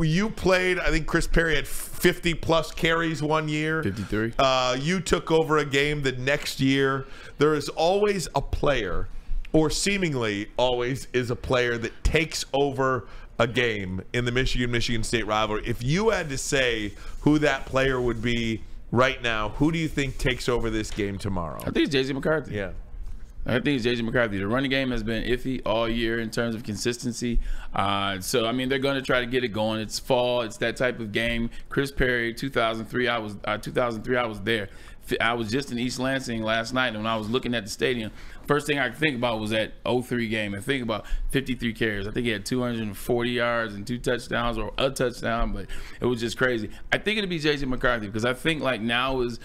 you played, I think Chris Perry had 50-plus carries one year. 53. You took over a game the next year. There is always a player, or seemingly always is a player that takes over a game in the Michigan-Michigan State rivalry. If you had to say who that player would be right now, who do you think takes over this game tomorrow? I think it's J.J. McCarthy. Yeah. I think it's J.J. McCarthy. The running game has been iffy all year in terms of consistency. So, I mean, they're going to try to get it going. It's fall. It's that type of game. Chris Perry, 2003, I was there. I was just in East Lansing last night, and when I was looking at the stadium, first thing I could think about was that 03 game and think about 53 carries. I think he had 240 yards and 2 touchdowns or a touchdown, but it was just crazy. I think it'll be J.J. McCarthy because I think like now is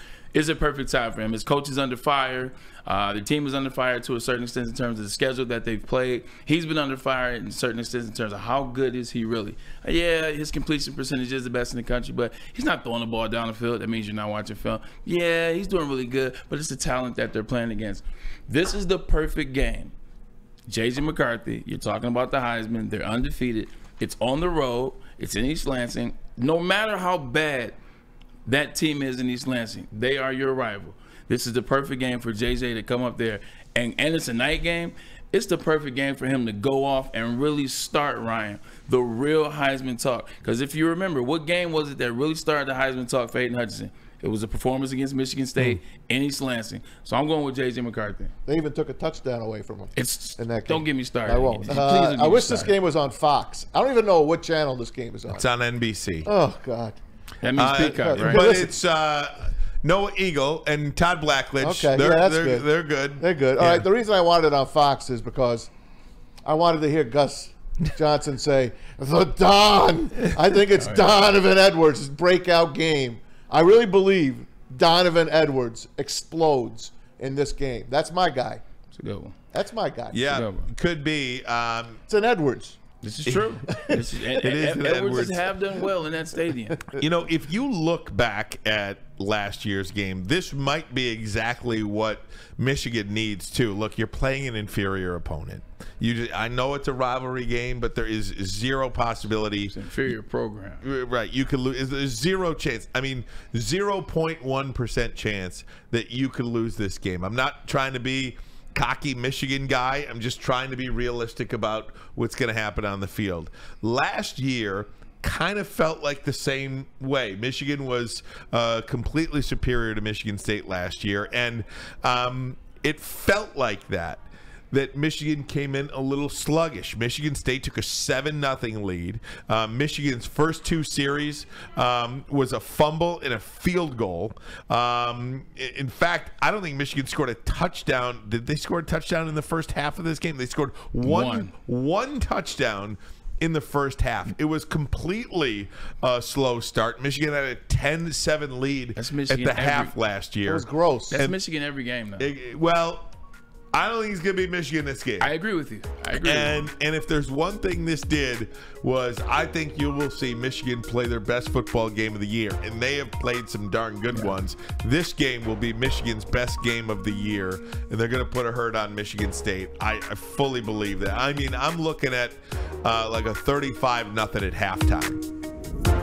a perfect time for him. His coach is under fire. The team is under fire to a certain extent in terms of the schedule that they've played. He's been under fire in certain extent in terms of how good is he really. Yeah, his completion percentage is the best in the country, but he's not throwing the ball down the field. That means you're not watching film. Yeah, he's doing really good, but it's the talent that they're playing against. This is the perfect game. J.J. McCarthy, you're talking about the Heisman. They're undefeated. It's on the road. It's in East Lansing. No matter how bad that team is in East Lansing, they are your rival. This is the perfect game for JJ to come up there, and it's a night game. It's the perfect game for him to go off and really start, Ryan, the real Heisman talk. Because if you remember, what game was it that really started the Heisman talk for Hayden Hutchinson? It was a performance against Michigan State in East Lansing. So I'm going with J.J. McCarthy. They even took a touchdown away from him. In that game. Don't get me started. I won't. I wish this game was on Fox. I don't even know what channel this game is on. It's on NBC. Oh, God. That means Peacock, right? But it's Noah Eagle and Todd Blackledge. Okay, that's good. They're good. They're good. All right, the reason I wanted it on Fox is because I wanted to hear Gus Johnson say, the Don. I think it's Donovan Edwards' breakout game. I really believe Donovan Edwards explodes in this game. That's my guy. It's a good one. That's my guy. Yeah, could be. It's an Edwards. This is true. Edwards have done well in that stadium. You know, if you look back at last year's game, this might be exactly what Michigan needs too. Look, you're playing an inferior opponent. I know it's a rivalry game, but there is zero possibility. It's an inferior program. Right. You could lose. There's zero chance. I mean, 0.1% chance that you could lose this game. I'm not trying to be cocky Michigan guy. I'm just trying to be realistic about what's going to happen on the field. Last year kind of felt like the same way. Michigan was completely superior to Michigan State last year, and it felt like that Michigan came in a little sluggish. Michigan State took a 7-0 lead. Michigan's first 2 series was a fumble and a field goal. In fact, I don't think Michigan scored a touchdown. Did they score a touchdown in the first half of this game? They scored one touchdown in the first half. It was completely a slow start. Michigan had a 10-7 lead at the half last year. It was gross. That's Michigan every game, though. Well, I don't think it's going to be Michigan this game. I agree with you. And if there's one thing this did was I think you will see Michigan play their best football game of the year, and they have played some darn good ones. This game will be Michigan's best game of the year, and they're going to put a hurt on Michigan State. I fully believe that. I mean, I'm looking at like a 35-0 at halftime.